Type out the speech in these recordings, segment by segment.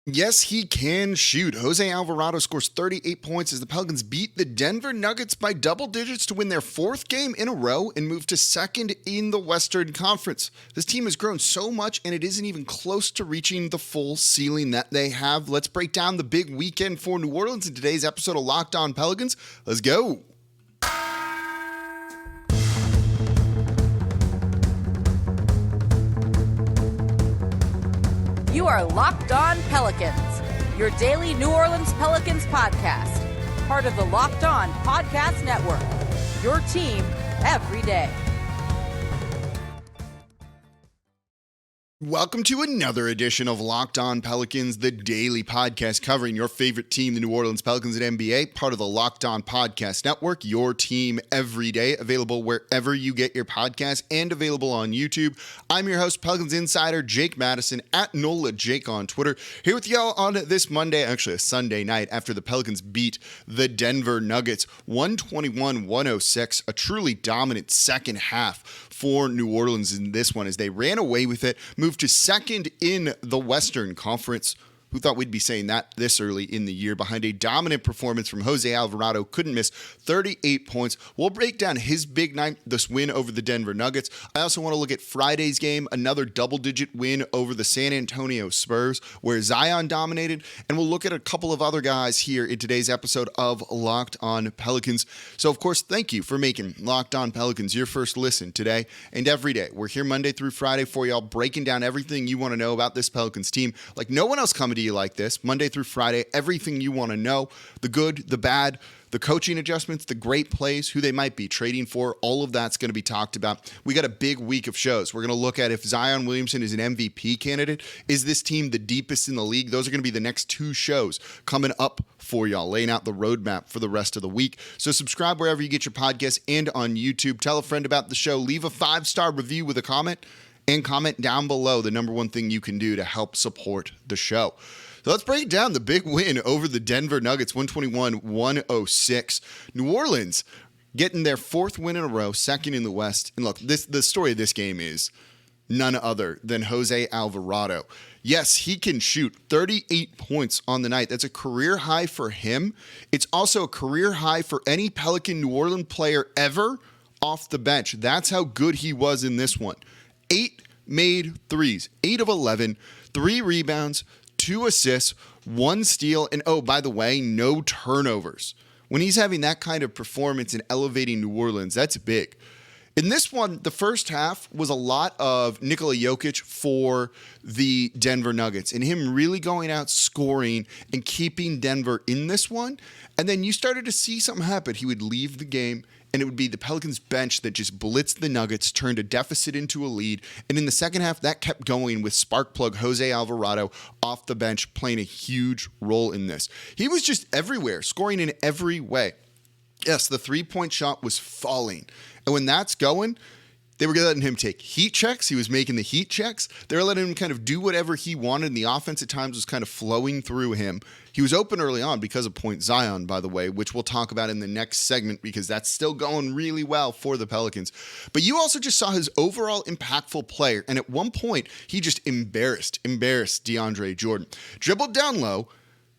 Yes, he can shoot. Jose Alvarado scores 38 points as the Pelicans beat the Denver Nuggets by double digits to win their fourth game in a row and move to second in the Western Conference. This team has grown so much and it isn't even close to reaching the full ceiling that they have. Let's break down the big weekend for New Orleans in today's episode of Locked On Pelicans. Let's go. You are Locked On Pelicans, your daily New Orleans Pelicans podcast, part of the Locked On Podcast Network, your team every day. Welcome to another edition of Locked On Pelicans, the daily podcast covering your favorite team, the New Orleans Pelicans at NBA, part of the Locked On Podcast Network, your team every day, available wherever you get your podcasts and available on YouTube. I'm your host, Pelicans Insider, Jake Madison, at NOLA Jake on Twitter, here with y'all on this Monday, actually a Sunday night, after the Pelicans beat the Denver Nuggets 121-106, a truly dominant second half for New Orleans in this one as they ran away with it, moved to second in the Western Conference. Who thought we'd be saying that this early in the year? Behind a dominant performance from Jose Alvarado, couldn't miss 38 points. We'll break down his big night, this win over the Denver Nuggets. I also want to look at Friday's game, another double-digit win over the San Antonio Spurs, where Zion dominated. And we'll look at a couple of other guys here in today's episode of Locked On Pelicans. So, of course, thank you for making Locked On Pelicans your first listen today and every day. We're here Monday through Friday for y'all, breaking down everything you want to know about this Pelicans team like no one else coming to you like this, Monday through Friday, everything you want to know, the good, the bad, the coaching adjustments, the great plays, who they might be trading for, all of that's going to be talked about. We got a big week of shows. We're going to look at if Zion Williamson is an MVP candidate. Is this team the deepest in the league? Those are going to be the next two shows coming up for y'all, laying out the roadmap for the rest of the week. So subscribe wherever you get your podcasts and on YouTube. Tell a friend about the show. Leave a 5-star review with a comment and comment down below, the number one thing you can do to help support the show. So let's break down the big win over the Denver Nuggets, 121-106. New Orleans getting their fourth win in a row, second in the West. And look, the story of this game is none other than Jose Alvarado. Yes, he can shoot 38 points on the night. That's a career high for him. It's also a career high for any Pelican New Orleans player ever off the bench. That's how good he was in this one. 8 made threes, 8 of 11, 3 rebounds, 2 assists, 1 steal, and oh, by the way, no turnovers. When he's having that kind of performance and elevating New Orleans, that's big. In this one, the first half was a lot of Nikola Jokic for the Denver Nuggets and him really going out scoring and keeping Denver in this one. And then you started to see something happen. He would leave the game, and it would be the Pelicans bench that just blitzed the Nuggets, turned a deficit into a lead. And in the second half, that kept going with spark plug Jose Alvarado off the bench playing a huge role in this. He was just everywhere, scoring in every way. Yes, the three-point shot was falling. And when that's going, they were letting him take heat checks. He was making the heat checks. They were letting him kind of do whatever he wanted. And the offense at times was kind of flowing through him. He was open early on because of Point Zion, by the way, which we'll talk about in the next segment because that's still going really well for the Pelicans. But you also just saw his overall impactful player. And at one point, he just embarrassed DeAndre Jordan. Dribbled down low.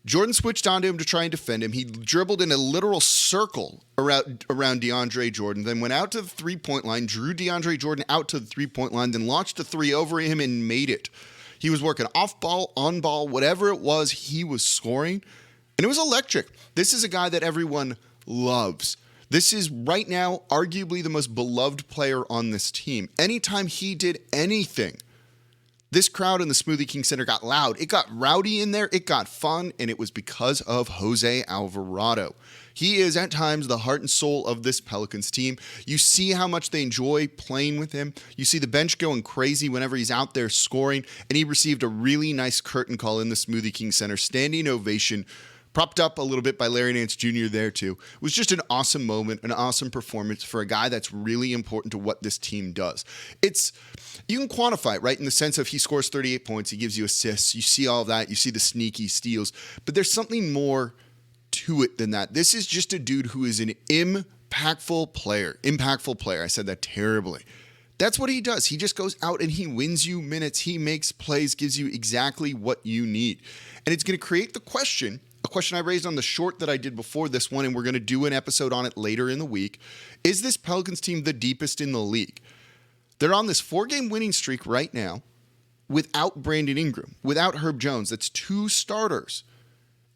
Jordan switched onto him to try and defend him. He dribbled in a literal circle around DeAndre Jordan, then went out to the three-point line, drew DeAndre Jordan out to the three-point line, then launched a three over him and made it. He was working off ball, on ball, whatever it was, he was scoring, and it was electric. This is a guy that everyone loves. This is right now arguably the most beloved player on this team. Anytime he did anything, this crowd in the Smoothie King Center got loud. It got rowdy in there. It got fun, and it was because of Jose Alvarado. He is at times the heart and soul of this Pelicans team. You see how much they enjoy playing with him. You see the bench going crazy whenever he's out there scoring, and he received a really nice curtain call in the Smoothie King Center. Standing ovation, propped up a little bit by Larry Nance Jr. there too. It was just an awesome moment, an awesome performance for a guy that's really important to what this team does. You can quantify it, right, in the sense of he scores 38 points, he gives you assists, you see all of that, you see the sneaky steals, but there's something more to it than that. This is just a dude who is an impactful player. I said that terribly. That's what he does. He just goes out and he wins you minutes. He makes plays, gives you exactly what you need. And it's going to create the question, a question I raised on the short that I did before this one, and we're going to do an episode on it later in the week. Is this Pelicans team the deepest in the league? They're on this 4-game winning streak right now without Brandon Ingram, without Herb Jones. That's 2 starters.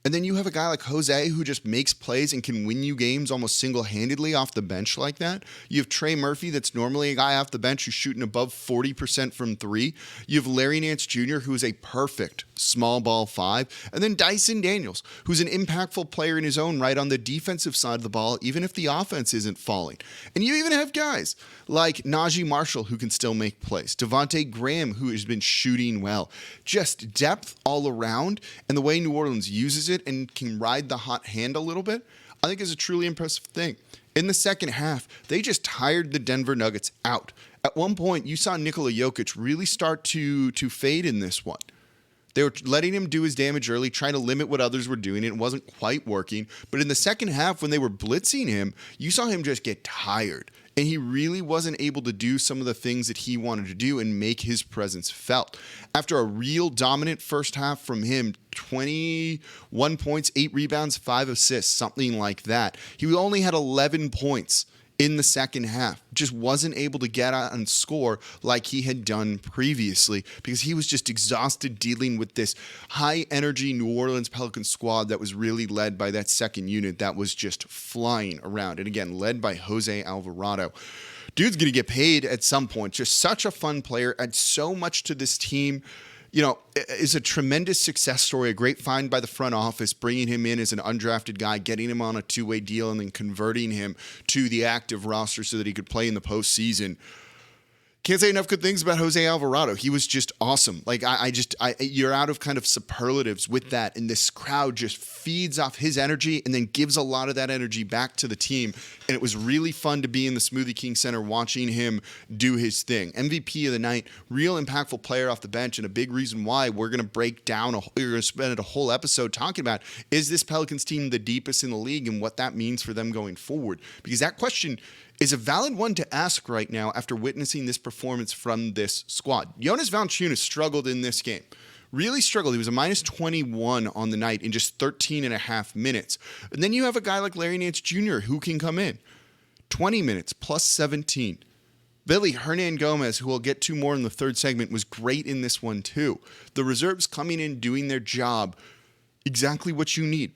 And then you have a guy like Jose who just makes plays and can win you games almost single-handedly off the bench like that. You have Trey Murphy that's normally a guy off the bench who's shooting above 40% from 3. You have Larry Nance Jr. who is a perfect small ball 5. And then Dyson Daniels, who's an impactful player in his own right on the defensive side of the ball, even if the offense isn't falling. And you even have guys like Najee Marshall who can still make plays. Devontae Graham who has been shooting well. Just depth all around, and the way New Orleans uses it and can ride the hot hand a little bit, I think is a truly impressive thing. In the second half, they just tired the Denver Nuggets out. At one point, you saw Nikola Jokic really start to fade in this one. They were letting him do his damage early, trying to limit what others were doing. It wasn't quite working. But in the second half, when they were blitzing him, you saw him just get tired. And he really wasn't able to do some of the things that he wanted to do and make his presence felt. After a real dominant first half from him, 21 points, 8 rebounds, 5 assists, something like that. He only had 11 points in the second half. Just wasn't able to get out and score like he had done previously because he was just exhausted dealing with this high-energy New Orleans Pelicans squad that was really led by that second unit that was just flying around. And again, led by Jose Alvarado. Dude's going to get paid at some point. Just such a fun player. Adds so much to this team. You know, is a tremendous success story, a great find by the front office, bringing him in as an undrafted guy, getting him on a 2-way deal, and then converting him to the active roster so that he could play in the postseason. Can't say enough good things about Jose Alvarado. He was just awesome. Like, you're out of kind of superlatives with that, and this crowd just feeds off his energy and then gives a lot of that energy back to the team. And it was really fun to be in the Smoothie King Center watching him do his thing. MVP of the night, real impactful player off the bench, and a big reason why we're going to break down, we're going to spend a whole episode talking about, is this Pelicans team the deepest in the league and what that means for them going forward? Because that question is a valid one to ask right now after witnessing this performance from this squad. Jonas Valanciunas struggled in this game. Really struggled. He was a minus 21 on the night in just 13 and a half minutes. And then you have a guy like Larry Nance Jr. who can come in. 20 minutes plus 17. Billy Hernangomez, who we'll get to more in the third segment, was great in this one too. The reserves coming in, doing their job, exactly what you need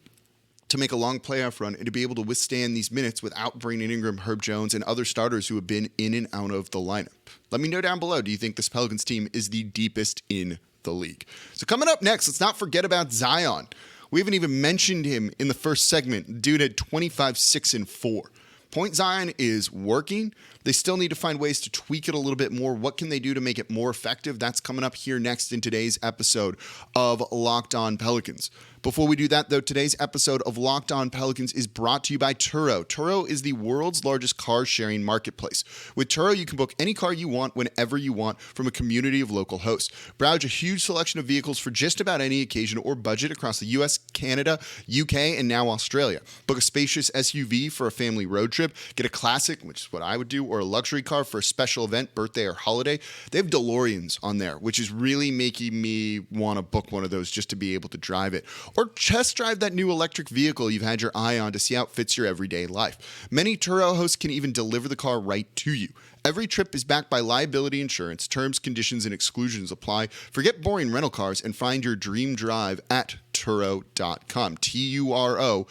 to make a long playoff run and to be able to withstand these minutes without Brandon Ingram, Herb Jones, and other starters who have been in and out of the lineup. Let me know down below, do you think this Pelicans team is the deepest in the league? So coming up next, let's not forget about Zion. We haven't even mentioned him in the first segment. The dude had 25, 6, and 4. Point Zion is working. They still need to find ways to tweak it a little bit more. What can they do to make it more effective? That's coming up here next in today's episode of Locked On Pelicans. Before we do that, though, today's episode of Locked On Pelicans is brought to you by Turo. Turo is the world's largest car-sharing marketplace. With Turo, you can book any car you want whenever you want from a community of local hosts. Browse a huge selection of vehicles for just about any occasion or budget across the U.S., Canada, UK, and now Australia. Book a spacious SUV for a family road trip. Get a classic, which is what I would do, or a luxury car for a special event, birthday, or holiday. They have DeLoreans on there, which is really making me want to book one of those just to be able to drive it. Or test drive that new electric vehicle you've had your eye on to see how it fits your everyday life. Many Turo hosts can even deliver the car right to you. Every trip is backed by liability insurance. Terms, conditions, and exclusions apply. Forget boring rental cars and find your dream drive at Turo.com. Turo.com.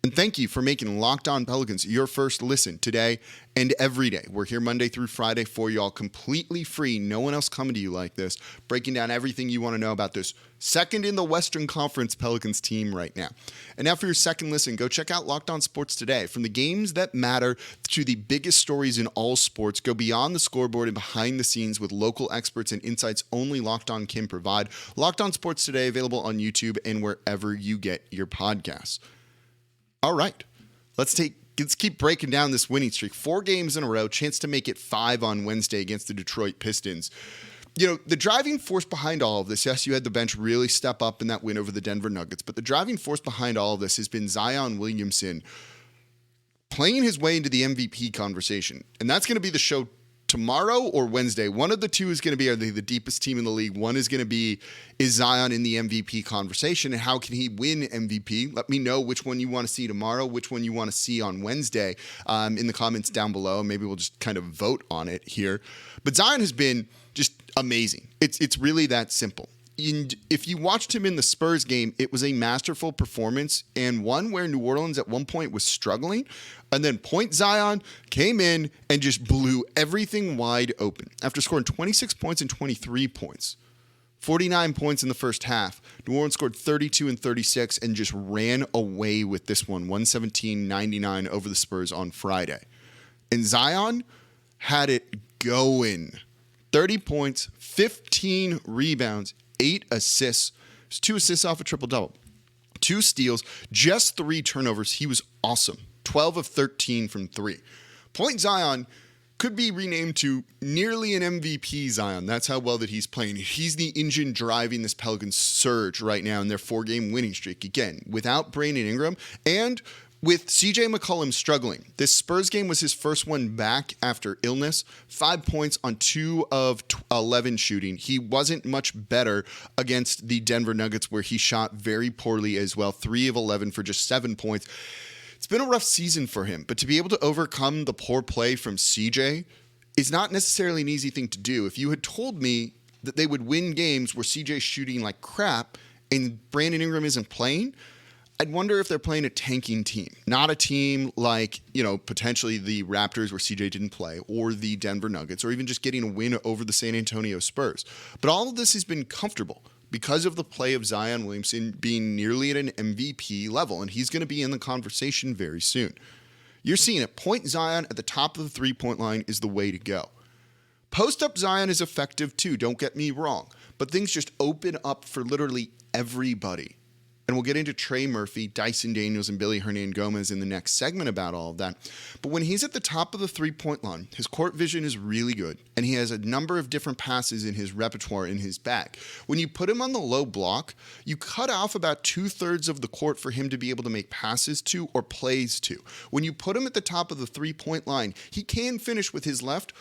And thank you for making Locked On Pelicans your first listen today and every day. We're here Monday through Friday for you all completely free. No one else coming to you like this, breaking down everything you want to know about this second in the Western Conference Pelicans team right now. And now for your second listen, go check out Locked On Sports Today. From the games that matter to the biggest stories in all sports, go beyond the scoreboard and behind the scenes with local experts and insights only Locked On can provide. Locked On Sports Today, available on YouTube and wherever you get your podcasts. All right, let's keep breaking down this winning streak. 4 games in a row, chance to make it 5 on Wednesday against the Detroit Pistons. You know, the driving force behind all of this, yes, you had the bench really step up in that win over the Denver Nuggets, but the driving force behind all of this has been Zion Williamson playing his way into the MVP conversation. And that's going to be the show tomorrow or Wednesday, one of the two is going to be, are they the deepest team in the league? One is going to be, is Zion in the MVP conversation, and how can he win MVP? Let me know which one you want to see tomorrow, which one you want to see on Wednesday in the comments down below. Maybe we'll just kind of vote on it here. But Zion has been just amazing. It's really that simple. And if you watched him in the Spurs game, it was a masterful performance, and one where New Orleans at one point was struggling, and then Point Zion came in and just blew everything wide open. After scoring 26 points and 23 points, 49 points in the first half, New Orleans scored 32 and 36 and just ran away with this one, 117-99 over the Spurs on Friday. And Zion had it going. 30 points, 15 rebounds, 8 assists. There's 2 assists off a triple-double. 2 steals, just 3 turnovers. He was awesome. 12 of 13 from 3. Point Zion could be renamed to nearly an MVP Zion. That's how well that he's playing. He's the engine driving this Pelicans surge right now in their 4-game winning streak. Again, without Brandon Ingram and with CJ McCollum struggling. This Spurs game was his first one back after illness. 5 points on 2 of 11 shooting. He wasn't much better against the Denver Nuggets, where he shot very poorly as well. 3 of 11 for just 7 points. It's been a rough season for him, but to be able to overcome the poor play from CJ is not necessarily an easy thing to do. If you had told me that they would win games where CJ's shooting like crap and Brandon Ingram isn't playing, I'd wonder if they're playing a tanking team, not a team like, potentially the Raptors where CJ didn't play, or the Denver Nuggets, or even just getting a win over the San Antonio Spurs. But all of this has been comfortable because of the play of Zion Williamson being nearly at an MVP level, and he's going to be in the conversation very soon. You're seeing it. Point Zion at the top of the three-point line is the way to go. Post-up Zion is effective too, don't get me wrong, but things just open up for literally everybody. And we'll get into Trey Murphy, Dyson Daniels, and Billy Hernangomez in the next segment about all of that. But when he's at the top of the three-point line, his court vision is really good, and he has a number of different passes in his repertoire in his bag. When you put him on the low block, you cut off about 2/3 of the court for him to be able to make passes to or plays to. When you put him at the top of the three-point line, he can finish with his left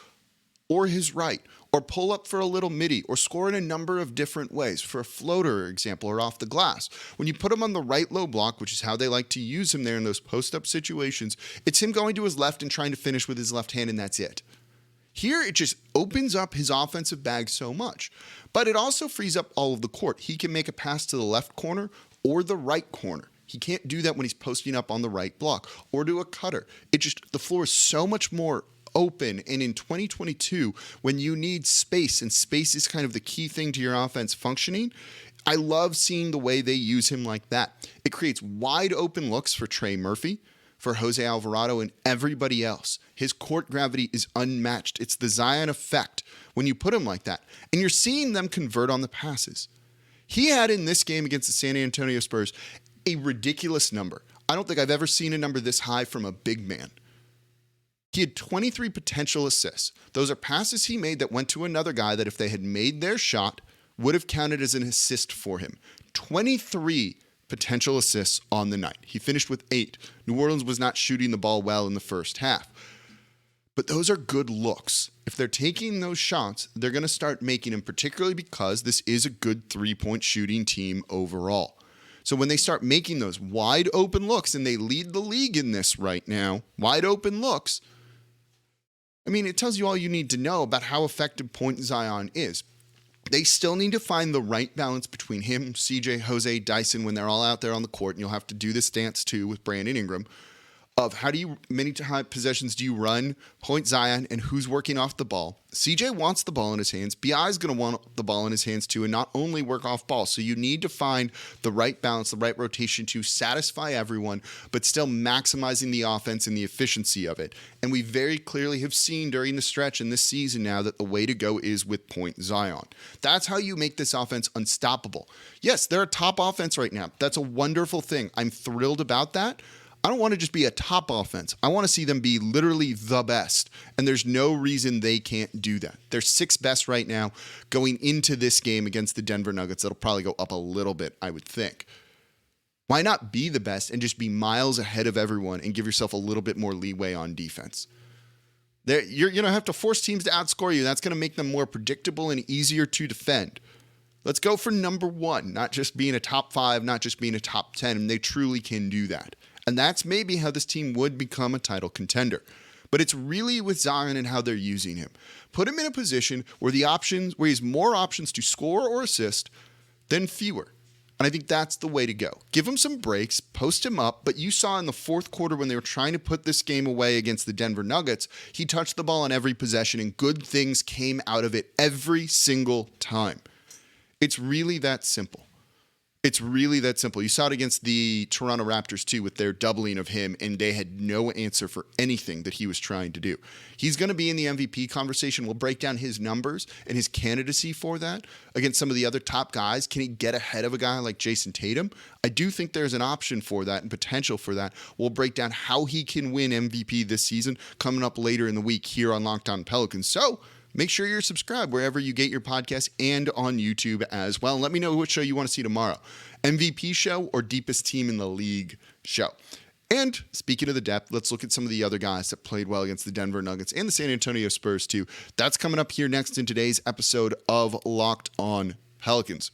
or his right, or pull up for a little midi, or score in a number of different ways, for a floater, for example, or off the glass. When you put him on the right low block, which is how they like to use him there in those post-up situations, it's him going to his left and trying to finish with his left hand, and that's it. Here, it just opens up his offensive bag so much. But it also frees up all of the court. He can make a pass to the left corner or the right corner. He can't do that when he's posting up on the right block, or to a cutter. The floor is so much more open, and in 2022, when you need space, and space is kind of the key thing to your offense functioning, I love seeing the way they use him like that. It creates wide open looks for Trey Murphy, for Jose Alvarado, and everybody else. His court gravity is unmatched. It's the Zion effect when you put him like that, and you're seeing them convert on the passes. He had in this game against the San Antonio Spurs a ridiculous number. I don't think I've ever seen a number this high from a big man. He had 23 potential assists. Those are passes he made that went to another guy that if they had made their shot would have counted as an assist for him. 23 potential assists on the night. He finished with 8. New Orleans was not shooting the ball well in the first half. But those are good looks. If they're taking those shots, they're going to start making them, particularly because this is a good three-point shooting team overall. So when they start making those wide open looks, and they lead the league in this right now, wide open looks, it tells you all you need to know about how effective Point Zion is. They still need to find the right balance between him, CJ, Jose, Dyson, when they're all out there on the court, and you'll have to do this dance too with Brandon Ingram, of many possessions do you run Point Zion, and who's working off the ball. CJ wants the ball in his hands. BI is going to want the ball in his hands too, and not only work off ball. So you need to find the right balance, the right rotation to satisfy everyone, but still maximizing the offense and the efficiency of it. And we very clearly have seen during the stretch in this season now that the way to go is with Point Zion. That's how you make this offense unstoppable. Yes, they're a top offense right now. That's a wonderful thing. I'm thrilled about that. I don't want to just be a top offense. I want to see them be literally the best, and there's no reason they can't do that. They're 6th best right now going into this game against the Denver Nuggets. That'll probably go up a little bit, I would think. Why not be the best and just be miles ahead of everyone and give yourself a little bit more leeway on defense? You're going to have to force teams to outscore you. That's going to make them more predictable and easier to defend. Let's go for number one, not just being a top 5, not just being a top 10, and they truly can do that. And that's maybe how this team would become a title contender. But it's really with Zion and how they're using him. Put him in a position where he has more options to score or assist than fewer. And I think that's the way to go. Give him some breaks, post him up, but you saw in the fourth quarter when they were trying to put this game away against the Denver Nuggets, he touched the ball on every possession and good things came out of it every single time. It's really that simple. It's really that simple. You saw it against the Toronto Raptors too with their doubling of him, and they had no answer for anything that he was trying to do. He's going to be in the MVP conversation. We'll break down his numbers and his candidacy for that against some of the other top guys. Can he get ahead of a guy like Jason Tatum? I do think there's an option for that and potential for that. We'll break down how he can win MVP this season coming up later in the week here on Locked On Pelicans. So make sure you're subscribed wherever you get your podcast and on YouTube as well. And let me know what show you want to see tomorrow. MVP show or deepest team in the league show. And speaking of the depth, let's look at some of the other guys that played well against the Denver Nuggets and the San Antonio Spurs too. That's coming up here next in today's episode of Locked On Pelicans.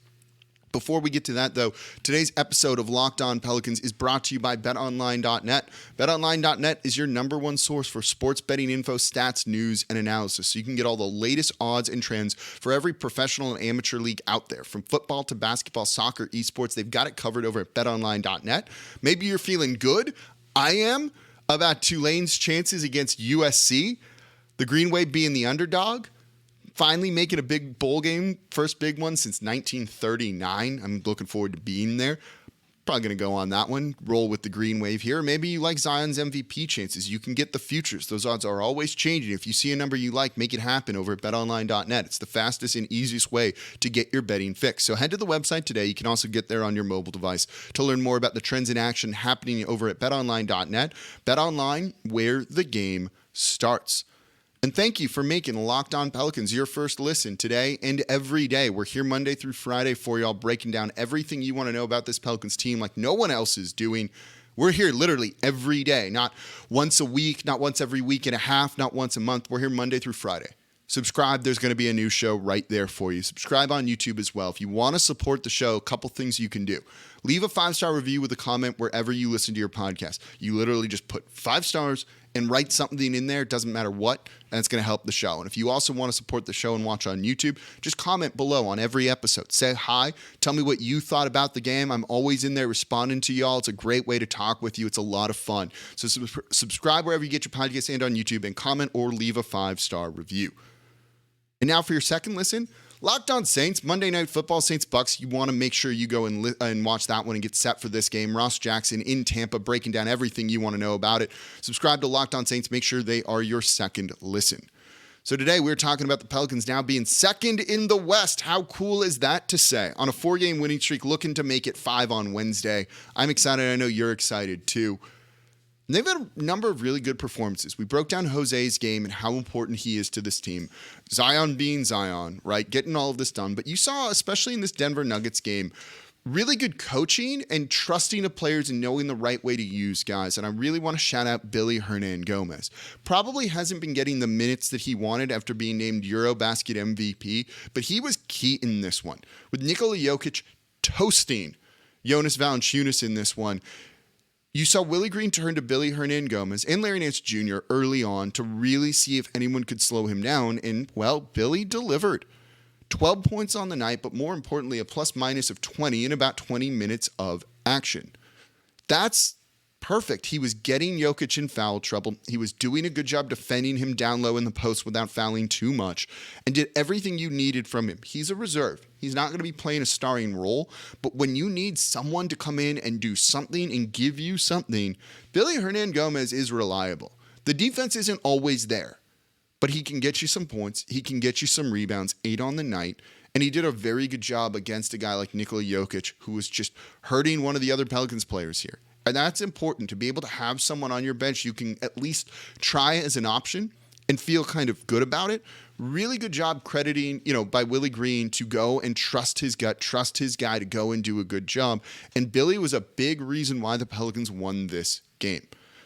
Before we get to that, though, today's episode of Locked On Pelicans is brought to you by BetOnline.net. BetOnline.net is your number one source for sports betting info, stats, news, and analysis. So you can get all the latest odds and trends for every professional and amateur league out there. From football to basketball, soccer, esports, they've got it covered over at BetOnline.net. Maybe you're feeling good. I am about Tulane's chances against USC. The Green Wave being the underdog. Finally making a big bowl game, first big one since 1939. I'm looking forward to being there. Probably going to go on that one, roll with the Green Wave here. Maybe you like Zion's MVP chances. You can get the futures. Those odds are always changing. If you see a number you like, make it happen over at betonline.net. It's the fastest and easiest way to get your betting fix. So head to the website today. You can also get there on your mobile device to learn more about the trends in action happening over at betonline.net. BetOnline, where the game starts. And thank you for making Locked On Pelicans your first listen today and every day. We're here Monday through Friday for y'all, breaking down everything you want to know about this Pelicans team like no one else is doing. We're here literally every day, not once a week, not once every week and a half, not once a month. We're here Monday through Friday. Subscribe. There's going to be a new show right there for you. Subscribe on YouTube as well. If you want to support the show, a couple things you can do. Leave a 5-star review with a comment wherever you listen to your podcast. You literally just put 5 stars and write something in there. It doesn't matter what, and it's going to help the show. And if you also want to support the show and watch on YouTube, just comment below on every episode. Say hi. Tell me what you thought about the game. I'm always in there responding to y'all. It's a great way to talk with you. It's a lot of fun. So subscribe wherever you get your podcast and on YouTube, and comment or leave a 5-star review. And now for your second listen, Locked On Saints, Monday Night Football, Saints-Bucks. You want to make sure you go and watch that one and get set for this game. Ross Jackson in Tampa, breaking down everything you want to know about it. Subscribe to Locked On Saints. Make sure they are your second listen. So today we're talking about the Pelicans now being second in the West. How cool is that to say? On a 4-game winning streak, looking to make it 5 on Wednesday. I'm excited. I know you're excited too. And they've had a number of really good performances. We broke down Jose's game and how important he is to this team. Zion being Zion, right? Getting all of this done. But you saw, especially in this Denver Nuggets game, really good coaching and trusting of players and knowing the right way to use guys. And I really want to shout out Billy Hernangomez. Probably hasn't been getting the minutes that he wanted after being named Eurobasket MVP, but he was key in this one. With Nikola Jokic toasting Jonas Valanciunas in this one, you saw Willie Green turn to Billy Hernangomez and Larry Nance Jr. early on to really see if anyone could slow him down. And, well, Billy delivered. 12 points on the night, but more importantly, a plus-minus of 20 in about 20 minutes of action. That's perfect. He was getting Jokic in foul trouble. He was doing a good job defending him down low in the post without fouling too much and did everything you needed from him. He's a reserve. He's not going to be playing a starring role, but when you need someone to come in and do something and give you something, Billy Hernangomez is reliable. The defense isn't always there, but he can get you some points. He can get you some rebounds, 8 on the night, and he did a very good job against a guy like Nikola Jokic, who was just hurting one of the other Pelicans players here. And that's important, to be able to have someone on your bench you can at least try as an option and feel kind of good about it. Really good job crediting, by Willie Green to go and trust his gut, trust his guy to go and do a good job. And Billy was a big reason why the Pelicans won this game.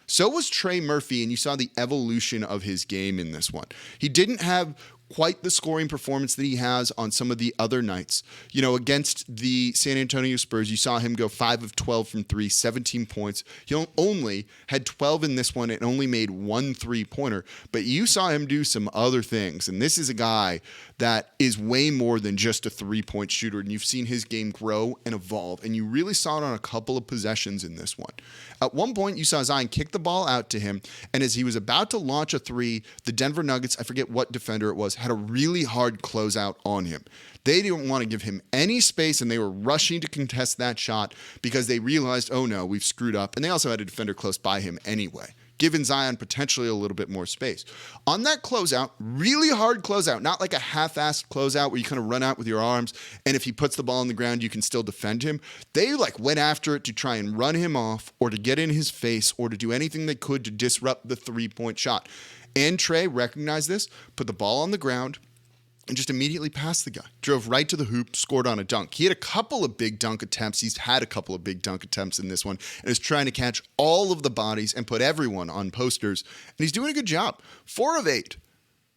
So was Trey Murphy, and you saw the evolution of his game in this one. He didn't have quite the scoring performance that he has on some of the other nights. Against the San Antonio Spurs, you saw him go 5 of 12 from 3, 17 points. He only had 12 in this one and only made 1 3-pointer, but you saw him do some other things. And this is a guy that is way more than just a 3-point shooter, and you've seen his game grow and evolve, and you really saw it on a couple of possessions in this one. At one point, you saw Zion kick the ball out to him, and as he was about to launch a 3, the Denver Nuggets, I forget what defender it was, had a really hard closeout on him. They didn't want to give him any space, and they were rushing to contest that shot because they realized, oh no, we've screwed up. And they also had a defender close by him anyway, giving Zion potentially a little bit more space. On that closeout, really hard closeout, not like a half-assed closeout where you kind of run out with your arms, and if he puts the ball on the ground, you can still defend him. They went after it to try and run him off or to get in his face or to do anything they could to disrupt the 3-point shot. And Trey recognized this, put the ball on the ground, and just immediately passed the guy. Drove right to the hoop, scored on a dunk. He had a couple of big dunk attempts. He's had a couple of big dunk attempts in this one and is trying to catch all of the bodies and put everyone on posters. And he's doing a good job. 4 of 8.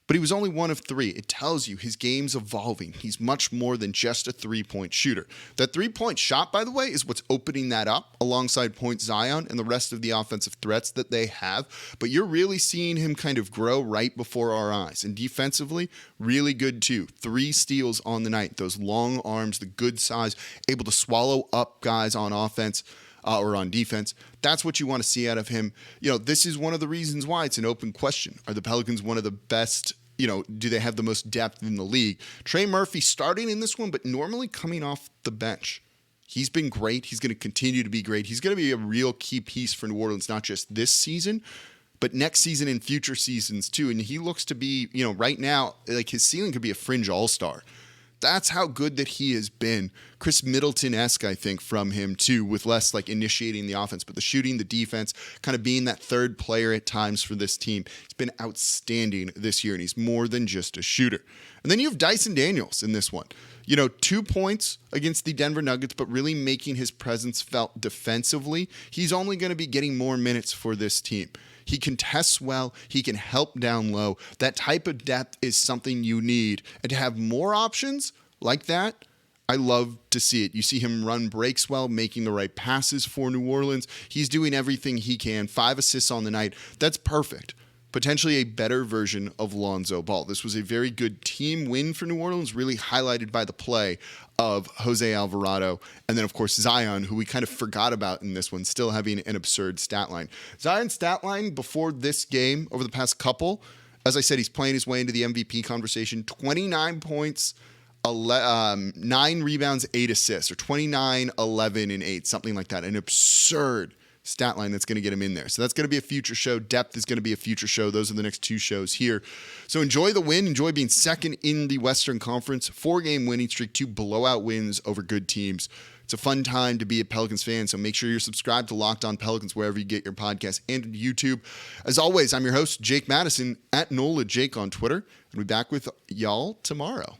But he was only 1 of 3. It tells you his game's evolving. He's much more than just a 3-point shooter. That 3-point shot, by the way, is what's opening that up alongside Point Zion and the rest of the offensive threats that they have. But you're really seeing him kind of grow right before our eyes. And defensively, really good too. 3 steals on the night. Those long arms, the good size, able to swallow up guys on offense. Or on defense. That's what you want to see out of him. This is one of the reasons why it's an open question. Are the Pelicans one of the best, do they have the most depth in the league? Trey Murphy starting in this one, but normally coming off the bench. He's been great. He's going to continue to be great. He's going to be a real key piece for New Orleans, not just this season, but next season and future seasons too. And he looks to be, right now, like his ceiling could be a fringe all-star. That's how good that he has been. Chris Middleton-esque, I think, from him, too, with less initiating the offense, but the shooting, the defense, kind of being that third player at times for this team. He's been outstanding this year, and he's more than just a shooter. And then you have Dyson Daniels in this one. 2 points against the Denver Nuggets, but really making his presence felt defensively. He's only going to be getting more minutes for this team. He contests well. He can help down low. That type of depth is something you need. And to have more options like that, I love to see it. You see him run breaks well, making the right passes for New Orleans. He's doing everything he can. 5 assists on the night. That's perfect. Potentially a better version of Lonzo Ball. This was a very good team win for New Orleans, really highlighted by the play of Jose Alvarado. And then, of course, Zion, who we kind of forgot about in this one, still having an absurd stat line. Zion's stat line before this game, over the past couple, as I said, he's playing his way into the MVP conversation. 29 points, 9 rebounds, 8 assists, or 29, 11, and 8, something like that. An absurd stat line that's going to get him in there. So that's going to be a future show. Depth is going to be a future show. Those are the next 2 shows here. So enjoy the win. Enjoy being second in the Western Conference. 4-game winning streak, 2 blowout wins over good teams. It's a fun time to be a Pelicans fan, so make sure you're subscribed to Locked On Pelicans wherever you get your podcast and YouTube. As always, I'm your host, Jake Madison, at NOLA Jake on Twitter. I'll be back with y'all tomorrow.